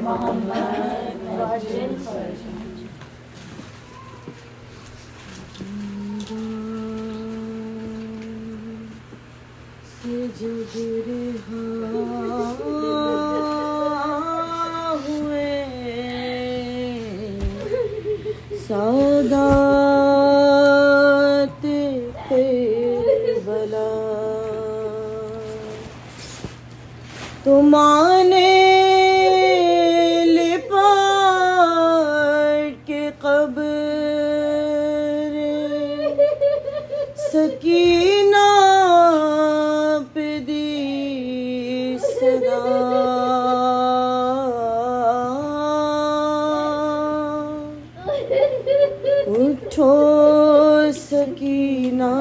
محمد وعجل فرجهم. سے جب رہا ہوئے سادات کربلا تمہارے لپاٹ کے قبر سکینہ پہ دی صدا اٹھو سکینہ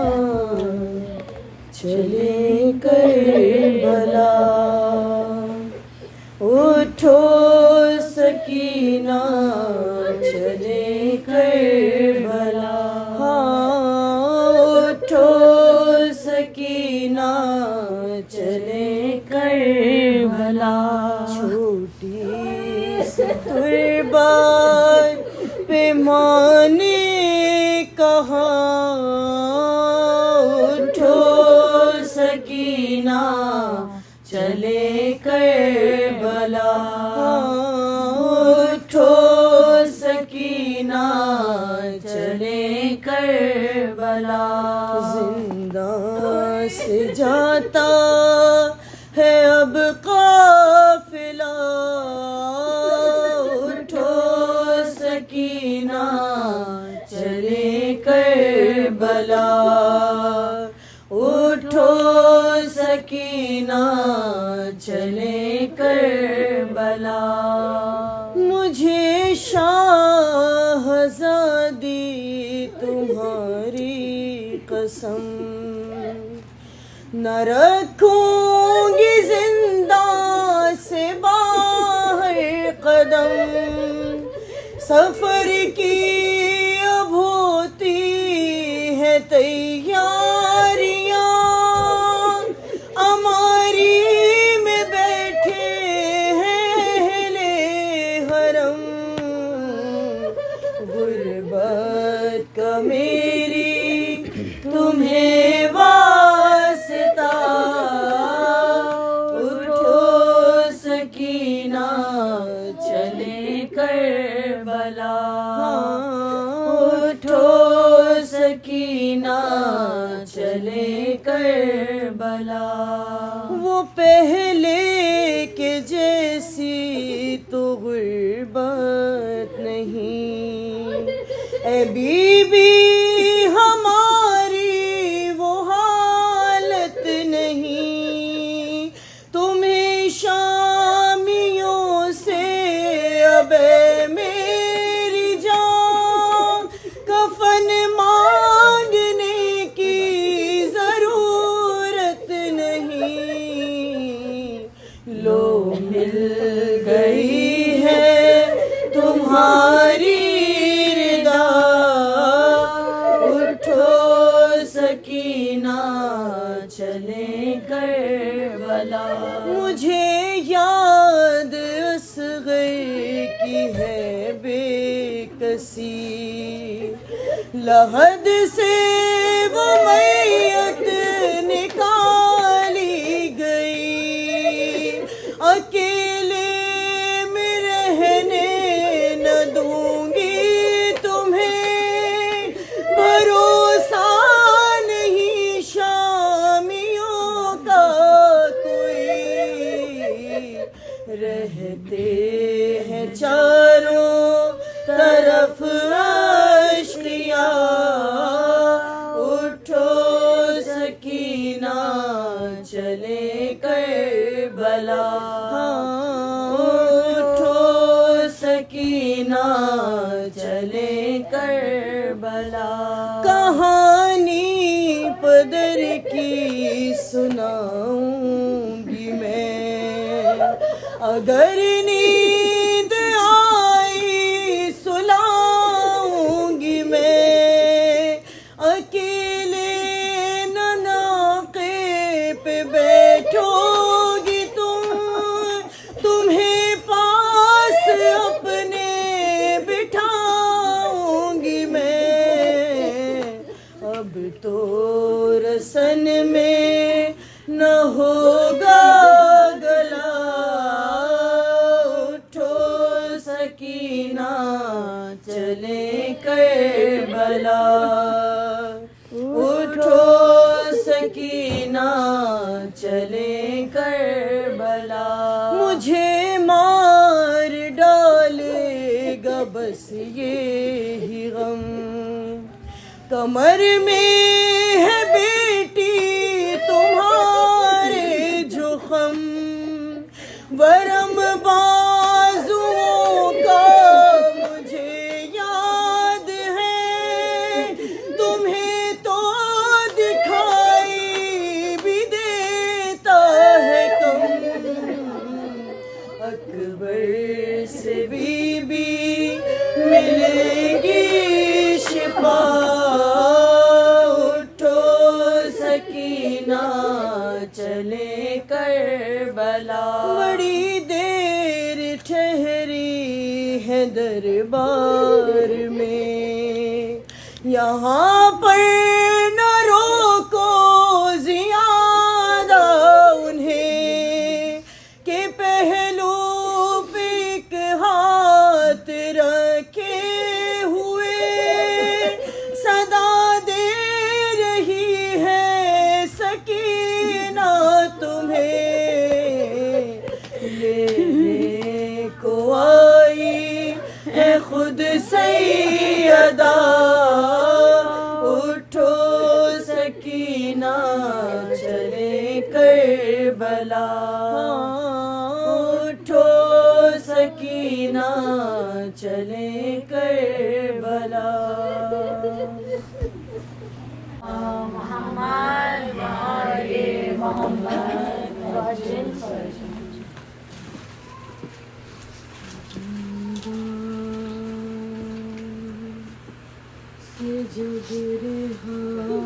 چلے کربلا اٹھو سکینہ چلے کربلا اٹھو سکینہ چلے کربلا چھوٹی سی تربت پہ ماں نے کہا اٹھو سکینہ چلے کربلا اٹھو سکینہ چلے کربلا زندہ سے جاتا ہے اب قافلہ اٹھو سکینہ چلے کربلا اٹھو سکینہ چلے کربلا مجھے شاہزادی تمہاری قسم نہ رکھوں گی زندہ سے باہر قدم سفر کی اب ہوتی ہے تیاریاں ہماری میں بیٹھے ہیں اہل حرم غربت کا میری تمہیں واسطہ اٹھو سکینہ چلے کربلا اٹھو سکینہ چلے کربلا وہ پہلے کے جیسی تو غربت نہیں اے بی بی ہماری وہ حالت نہیں تمہیں شامیوں سے اب میری جان کفن مانگنے کی ضرورت نہیں لو مل گئی ہے تمہاری ردا اٹھو سکینہ چلے کربلا مجھے یاد اصغر کی ہے بے کسی لحد سے وہ میت نکالی گئی اکیلے میں رہنے نہ دوں گی تمہیں بھروسہ نہیں شامیوں کا کوئی رہتے ہیں چاروں طرف اشقیاء اٹھو سکینہ چلے کربلا اٹھو سکینہ چلے کربلا کہانی پدر کی سناؤں گی میں اگر نیند آئی سلاؤں گی میں اکیلے نناقے پہ بیٹھو گی تمہیں پاس کربلا اٹھو سکینہ چلیں کربلا مجھے مار ڈالے گا بس یہی غم کمر میں ہے بیٹی تمہارے جو خم ورم بازوؤں کا مجھے یاد ہے تمہیں تو دکھائی بھی دیتا ہے کم اکبر سے بی ملے گی شفا اٹھو سکینہ چلے کربلا بڑی دیر ٹھہری ہے دربار میں یہاں پر نہ روکو زیادہ انہیں کہ پہلو پہ ایک ہاتھ رکھے ہوئے صدا دے رہی ہے سکینہ تمہیں لینے کو آئی ہے خود سیدہ اٹھو سکینہ چلے کربلا اٹھو سکینہ چلے Karbala Muhammad wa ali Muhammad Rajin Persian. سے جب رہا